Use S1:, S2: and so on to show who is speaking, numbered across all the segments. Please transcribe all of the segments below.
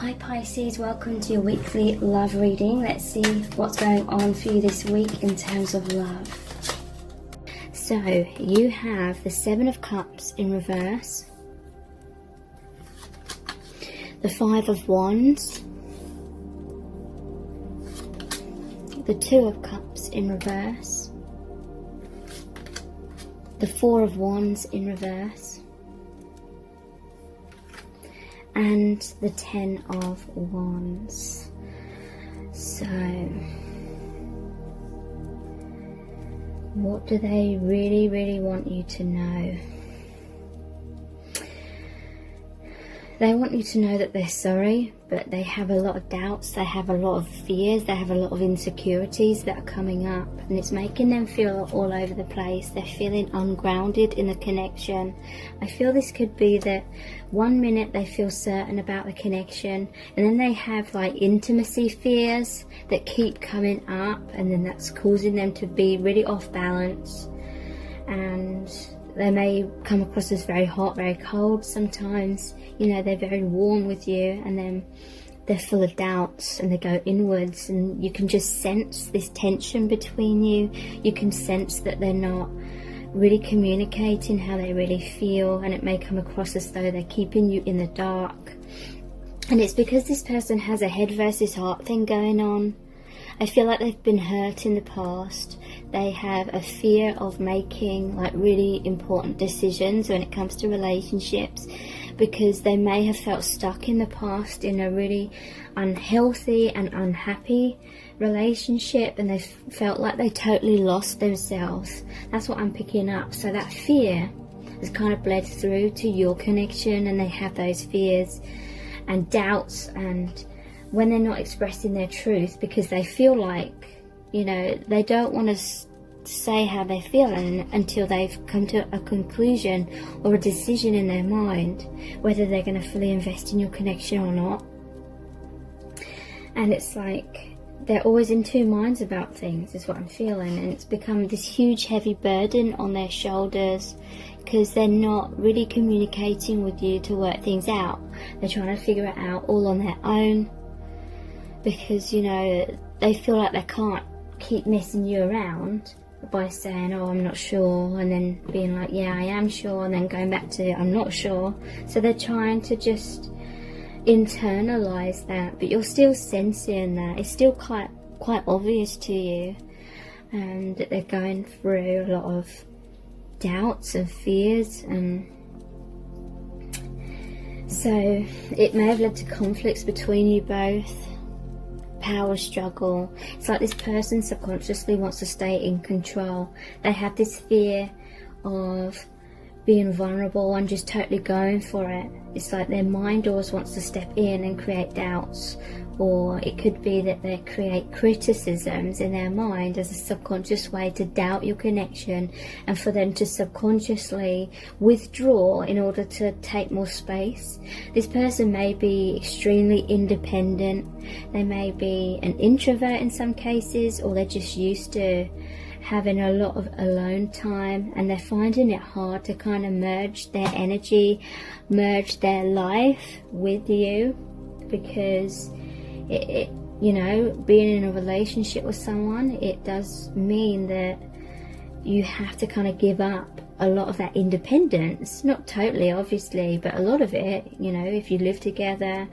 S1: Hi Pisces, welcome to your weekly love reading. Let's see what's going on for you this week in terms of love. So you have the Seven of Cups in reverse, the Five of Wands, the Two of Cups in reverse, the Four of Wands in reverse, and the Ten of Wands. So what do they really want you to know? They want you to know that they're sorry, but they have a lot of doubts, they have a lot of fears, they have a lot of insecurities that are coming up, and it's making them feel all over the place. They're feeling ungrounded in the connection. I feel this could be that one minute they feel certain about the connection, and then they have like intimacy fears that keep coming up, and then that's causing them to be really off balance, and they may come across as very hot, very cold sometimes. You know, they're very warm with you, and then they're full of doubts and they go inwards, and you can just sense this tension between you. You can sense that they're not really communicating how they really feel, and it may come across as though they're keeping you in the dark. And it's because this person has a head versus heart thing going on. I feel like they've been hurt in the past. They have a fear of making like really important decisions when it comes to relationships, because they may have felt stuck in the past in a really unhealthy and unhappy relationship, and they felt like they totally lost themselves. That's what I'm picking up. So that fear has kind of bled through to your connection, and they have those fears and doubts, and when they're not expressing their truth because they feel like, you know, they don't want to say how they feel until they've come to a conclusion or a decision in their mind whether they're going to fully invest in your connection or not. And it's like they're always in two minds about things, is what I'm feeling, and it's become this huge heavy burden on their shoulders because they're not really communicating with you to work things out. They're trying to figure it out all on their own, because, you know, they feel like they can't keep messing you around by saying, oh, I'm not sure, and then being like, yeah, I am sure, and then going back to, I'm not sure. So they're trying to just internalize that, but you're still sensing that. It's still quite obvious to you, and that they're going through a lot of doubts and fears, and so it may have led to conflicts between you both. Power struggle. It's like this person subconsciously wants to stay in control. They have this fear of being vulnerable and just totally going for it. It's like their mind always wants to step in and create doubts, or it could be that they create criticisms in their mind as a subconscious way to doubt your connection, and for them to subconsciously withdraw in order to take more space. This person may be extremely independent. They may be an introvert in some cases, or they're just used to having a lot of alone time, and they're finding it hard to kind of merge their energy, merge their life with you, because you know, being in a relationship with someone, it does mean that you have to kind of give up a lot of that independence. Not totally, obviously, but a lot of it. You know, if you live together,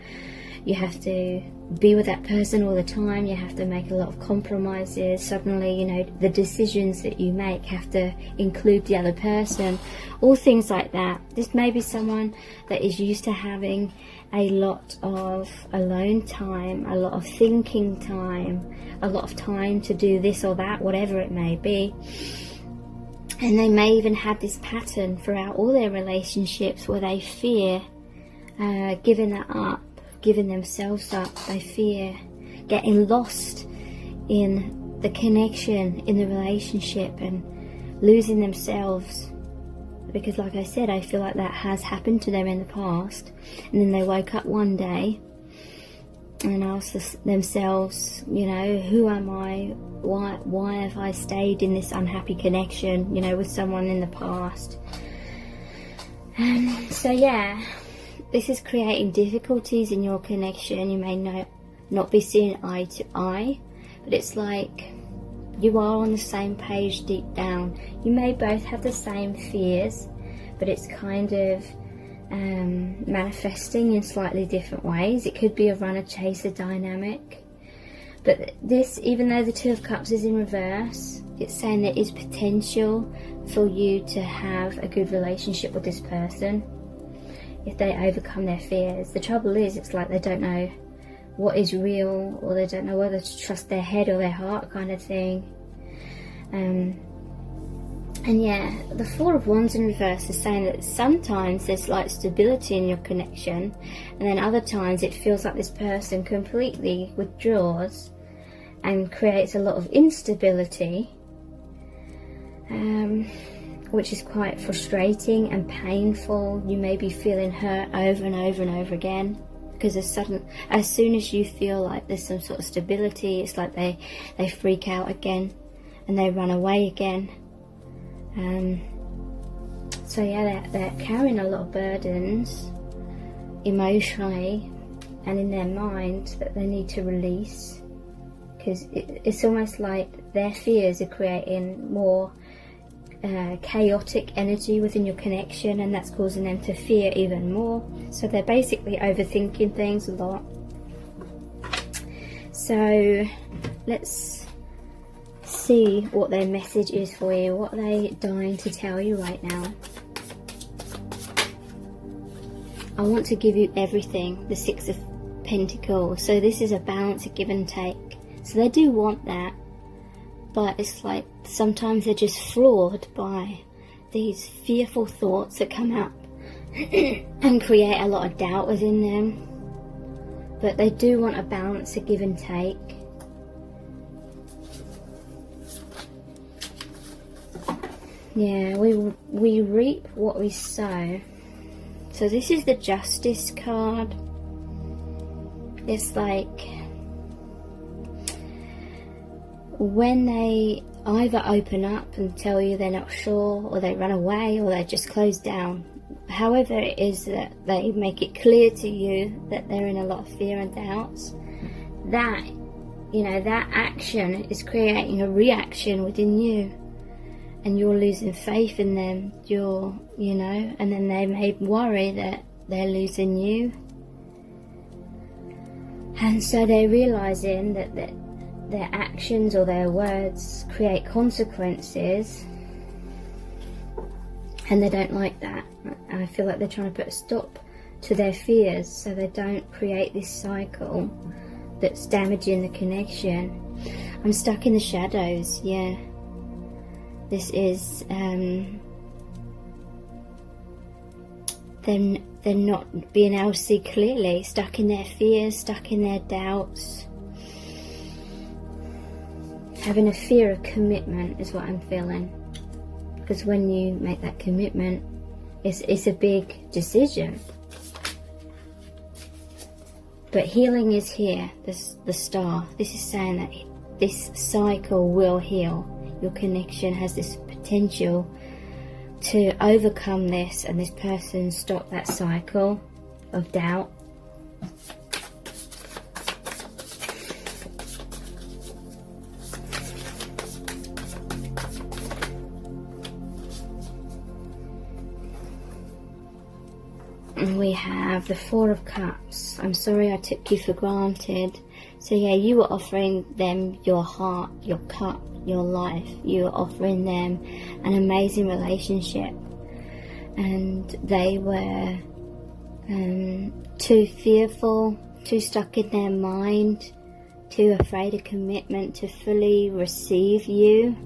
S1: you have to be with that person all the time. You have to make a lot of compromises. Suddenly, you know, the decisions that you make have to include the other person. All things like that. This may be someone that is used to having a lot of alone time, a lot of thinking time, a lot of time to do this or that, whatever it may be. And they may even have this pattern throughout all their relationships where they fear giving that up, giving themselves up. They fear getting lost in the connection, in the relationship, and losing themselves. Because like I said, I feel like that has happened to them in the past, and then they woke up one day and asked themselves, you know, who am I? Why have I stayed in this unhappy connection, you know, with someone in the past? So yeah, this is creating difficulties in your connection. You may not be seeing eye to eye, but it's like you are on the same page deep down. You may both have the same fears, but it's kind of manifesting in slightly different ways. It could be a runner-chaser dynamic. But this, even though the Two of Cups is in reverse, it's saying there is potential for you to have a good relationship with this person if they overcome their fears. The trouble is, it's like they don't know what is real, or they don't know whether to trust their head or their heart, kind of thing. And yeah, the Four of Wands in reverse is saying that sometimes there's like stability in your connection, and then other times it feels like this person completely withdraws and creates a lot of instability, which is quite frustrating and painful. You may be feeling hurt over and over and over again, because as soon as you feel like there's some sort of stability, it's like they freak out again and they run away again. So yeah, they're carrying a lot of burdens emotionally and in their mind that they need to release, because it's almost like their fears are creating more chaotic energy within your connection, and that's causing them to fear even more. So they're basically overthinking things a lot. So let's see what their message is for you. What are they dying to tell you right now? I want to give you everything. The Six of Pentacles. So this is a balance, a give and take. So they do want that, but it's like sometimes they're just flawed by these fearful thoughts that come up and create a lot of doubt within them. But they do want a balance, a give and take. Yeah, we reap what we sow. So this is the Justice card. It's like when they either open up and tell you they're not sure, or they run away, or they just close down. However it is that they make it clear to you that they're in a lot of fear and doubts, that, you know, that action is creating a reaction within you. And you're losing faith in them, and then they may worry that they're losing you. And so they're realizing that their actions or their words create consequences, and they don't like that. And I feel like they're trying to put a stop to their fears so they don't create this cycle that's damaging the connection. I'm stuck in the shadows, yeah. This is, they're not being able to see clearly, stuck in their fears, stuck in their doubts. Having a fear of commitment is what I'm feeling. Because when you make that commitment, it's a big decision. But healing is here, the star. This is saying that this cycle will heal. Your connection has this potential to overcome this, and this person stop that cycle of doubt. And we have the Four of Cups. I'm sorry I took you for granted. So yeah, you were offering them your heart, your cup, your life. You were offering them an amazing relationship, and they were too fearful, too stuck in their mind, too afraid of commitment to fully receive you.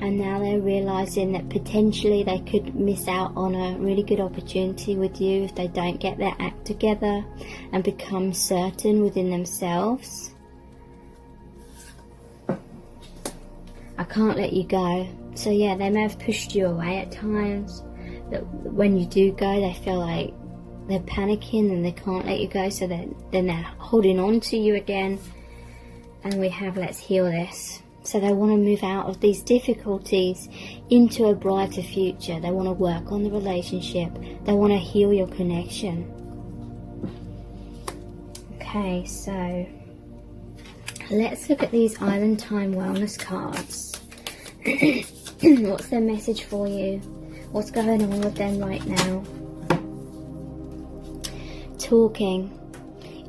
S1: And now they're realizing that potentially they could miss out on a really good opportunity with you if they don't get their act together and become certain within themselves. I can't let you go. So yeah, they may have pushed you away at times, but when you do go, they feel like they're panicking and they can't let you go, so then they're holding on to you again. And we have, let's heal this. So they want to move out of these difficulties into a brighter future. They want to work on the relationship. They want to heal your connection. Okay, so let's look at these Island Time Wellness cards. What's their message for you? What's going on with them right now? Talking.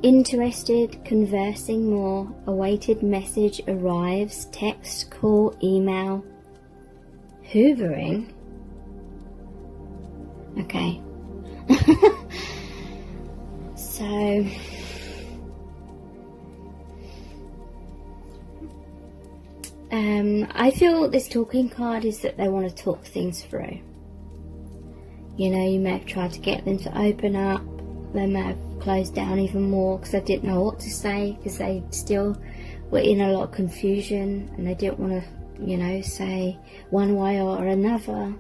S1: Interested, conversing more, awaited message arrives, text, call, email. Hoovering? Okay. So, I feel this talking card is that they want to talk things through. You know, you may have tried to get them to open up. They may have closed down even more because they didn't know what to say, because they still were in a lot of confusion and they didn't want to, you know, say one way or another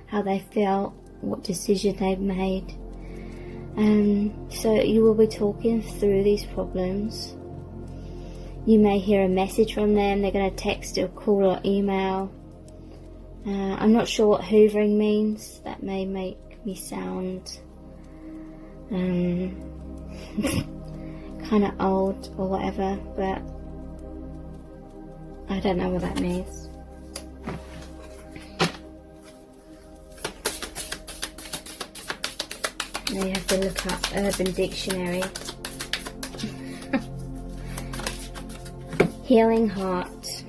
S1: how they felt, what decision they've made. So you will be talking through these problems. You may hear a message from them. They're going to text or call or email. I'm not sure what hoovering means. That may make me sound kind of old or whatever, but I don't know what that means. Now you have to look up Urban Dictionary. Healing heart.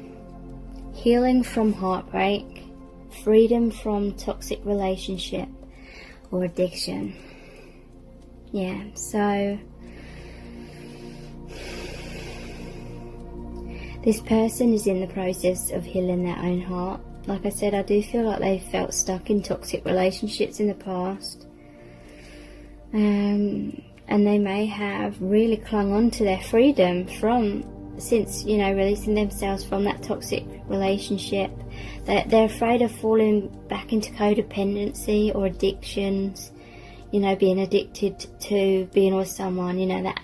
S1: Healing from heartbreak. Freedom from toxic relationship or addiction. Yeah, so this person is in the process of healing their own heart. Like I said, I do feel like they felt stuck in toxic relationships in the past. And they may have really clung on to their freedom since, you know, releasing themselves from that toxic relationship. They're afraid of falling back into codependency or addictions. You know, being addicted to being with someone, you know, that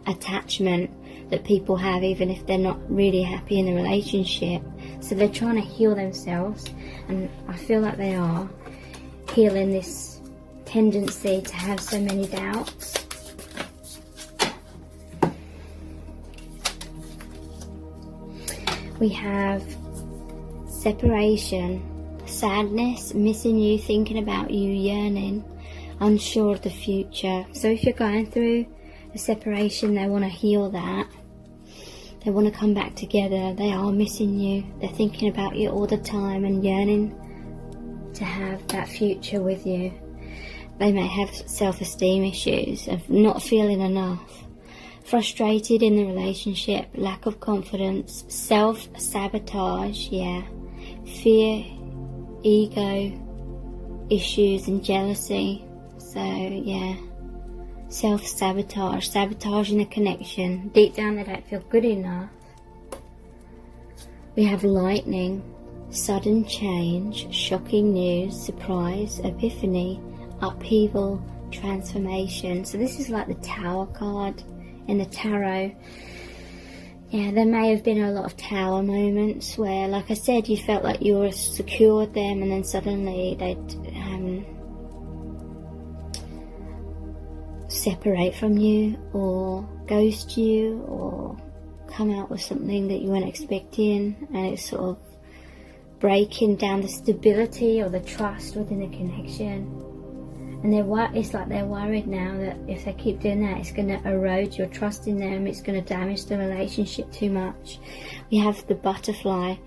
S1: attachment that people have even if they're not really happy in the relationship. So they're trying to heal themselves, and I feel like they are healing this tendency to have so many doubts. We have separation, sadness, missing you, thinking about you, yearning, unsure of the future. So if you're going through a separation, they want to heal that. They want to come back together. They are missing you. They're thinking about you all the time and yearning to have that future with you. They may have self-esteem issues of not feeling enough, frustrated in the relationship, lack of confidence, self-sabotage, fear, ego issues and jealousy. So self-sabotage, sabotaging the connection. Deep down they don't feel good enough. We have lightning, sudden change, shocking news, surprise, epiphany, upheaval, transformation. So this is like the Tower card in the tarot. Yeah, there may have been a lot of Tower moments where, like I said, you felt like you were secure with them, and then suddenly they'd separate from you or ghost you or come out with something that you weren't expecting, and it's sort of breaking down the stability or the trust within the connection. And it's like they're worried now that if they keep doing that, it's going to erode your trust in them. It's going to damage the relationship too much. We have the butterfly,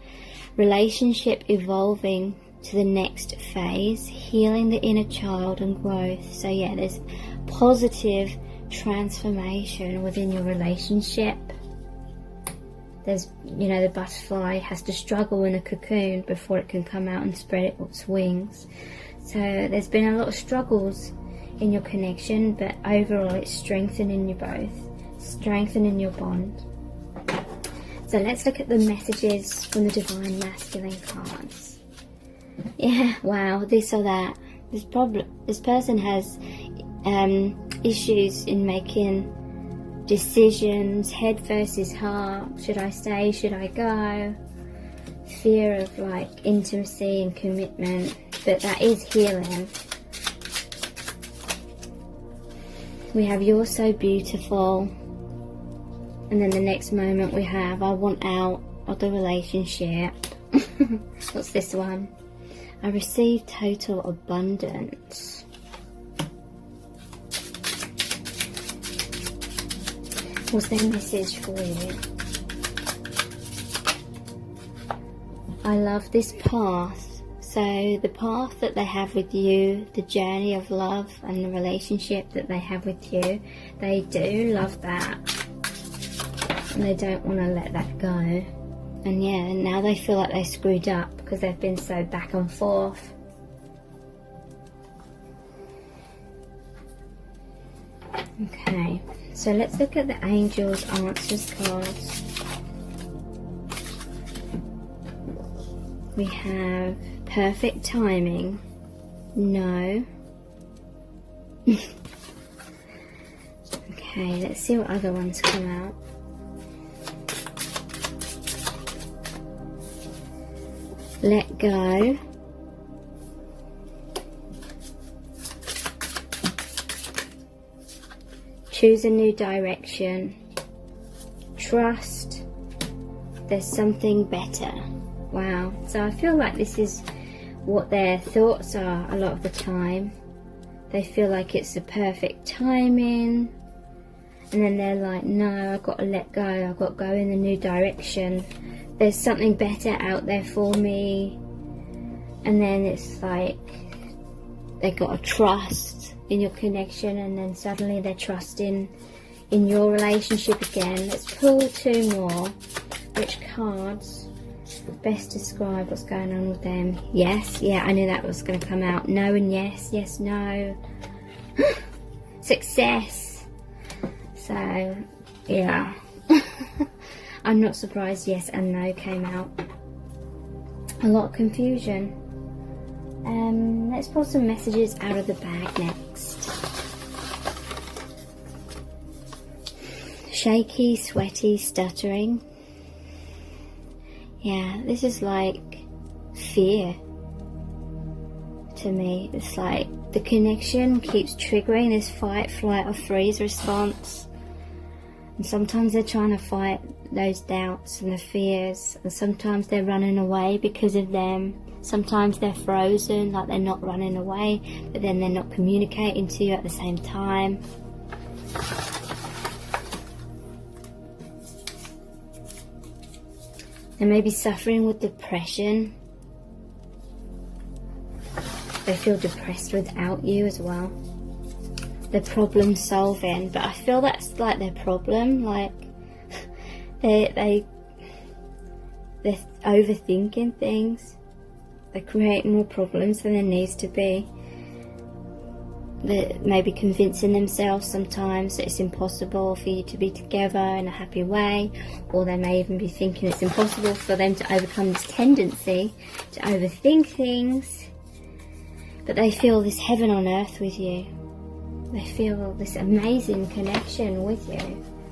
S1: relationship evolving to the next phase, healing the inner child and growth. So yeah, there's positive transformation within your relationship. There's, you know, the butterfly has to struggle in a cocoon before it can come out and spread its wings. So there's been a lot of struggles in your connection, but overall it's strengthening you both, strengthening your bond. So let's look at the messages from the Divine Masculine cards. Yeah, wow, this or that. This person has issues in making decisions, head versus heart. Should I stay? Should I go? fear of like intimacy and commitment, but that is healing. We have you're so beautiful, and then the next moment we have I want out of the relationship. What's this one? I receive total abundance. What's their message for you? I love this path. So the path that they have with you, the journey of love and the relationship that they have with you, they do love that. And they don't want to let that go. And yeah, now they feel like they screwed up because they've been so back and forth. Okay, so let's look at the Angels Answers cards. We have perfect timing. No. Okay, let's see what other ones come out. Let go. Choose a new direction. Trust. There's something better. Wow. So I feel like this is what their thoughts are a lot of the time. They feel like it's the perfect timing. And then they're like, no, I've got to let go. I've got to go in a new direction. There's something better out there for me. And then it's like they've got to trust in your connection, and then suddenly they're trusting in your relationship again. Let's pull two more. Which cards best describe what's going on with them? Yes, yeah, I knew that was going to come out. No and yes, yes, no. Success. So, yeah. I'm not surprised yes and no came out. A lot of confusion. Let's pull some messages out of the bag next. Shaky, sweaty, stuttering. Yeah, this is like fear to me. It's like the connection keeps triggering this fight, flight or freeze response. And sometimes they're trying to fight those doubts and the fears, and sometimes they're running away because of them. Sometimes they're frozen, like they're not running away, but then they're not communicating to you at the same time. They may be suffering with depression. They feel depressed without you as well. They're problem solving, but I feel that's like their problem. Like they're overthinking things. They create more problems than there needs to be. They're maybe convincing themselves sometimes that it's impossible for you to be together in a happy way, or they may even be thinking it's impossible for them to overcome this tendency to overthink things. But they feel this heaven on earth with you. They feel this amazing connection with you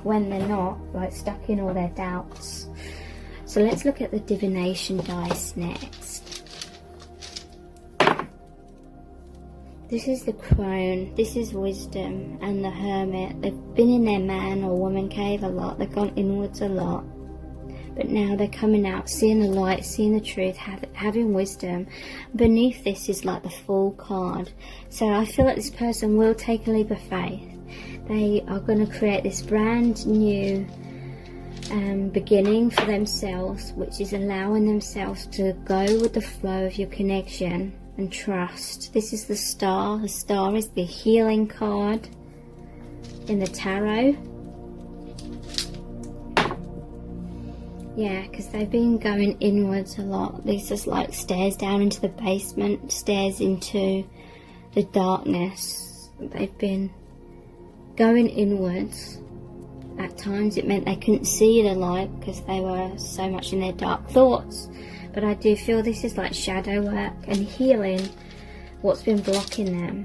S1: when they're not, like, stuck in all their doubts. So let's look at the divination dice next. This is the crone, this is wisdom, and the hermit. They've been in their man or woman cave a lot, they've gone inwards a lot. But now they're coming out, seeing the light, seeing the truth, having wisdom. Beneath this is like the Fool card. So I feel like this person will take a leap of faith. They are going to create this brand new beginning for themselves, which is allowing themselves to go with the flow of your connection and trust. This is the Star. The Star is the healing card in the tarot. Yeah, because they've been going inwards a lot. This is like stairs down into the basement, stairs into the darkness. They've been going inwards. At times it meant they couldn't see the light because they were so much in their dark thoughts. But I do feel this is like shadow work and healing what's been blocking them.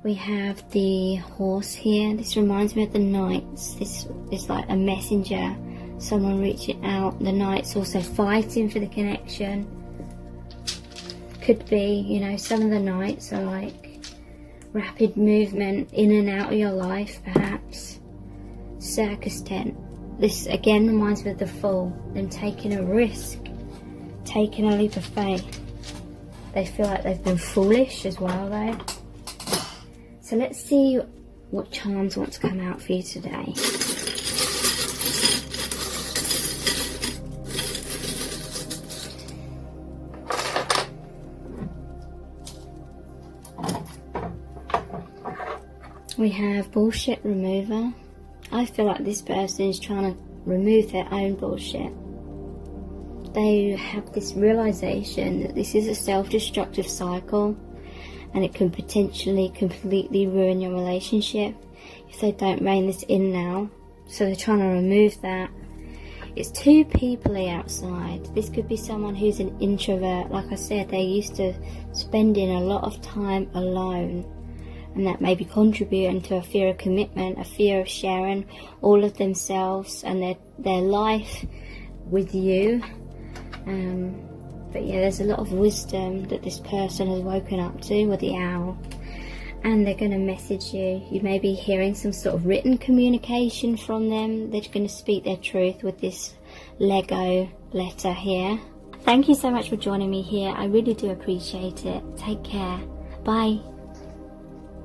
S1: We have the Horse here. This reminds me of the Knights. This is like a messenger someone reaching out. The Knight's also fighting for the connection. Could be, you know, some of the Knights are like rapid movement in and out of your life, perhaps. Circus tent. This again reminds me of the Fool, them taking a risk, taking a leap of faith. They feel like they've been foolish as well though. So let's see what charms want to come out for you today. We have bullshit remover. I feel like this person is trying to remove their own bullshit. They have this realization that this is a self-destructive cycle and it can potentially completely ruin your relationship if they don't rein this in now. So they're trying to remove that. It's two people outside. This could be someone who's an introvert. Like I said, they're used to spending a lot of time alone. And that may be contributing to a fear of commitment, a fear of sharing all of themselves and their life with you. But yeah, there's a lot of wisdom that this person has woken up to with the owl. And they're going to message you. You may be hearing some sort of written communication from them. They're going to speak their truth with this Lego letter here. Thank you so much for joining me here. I really do appreciate it. Take care. Bye.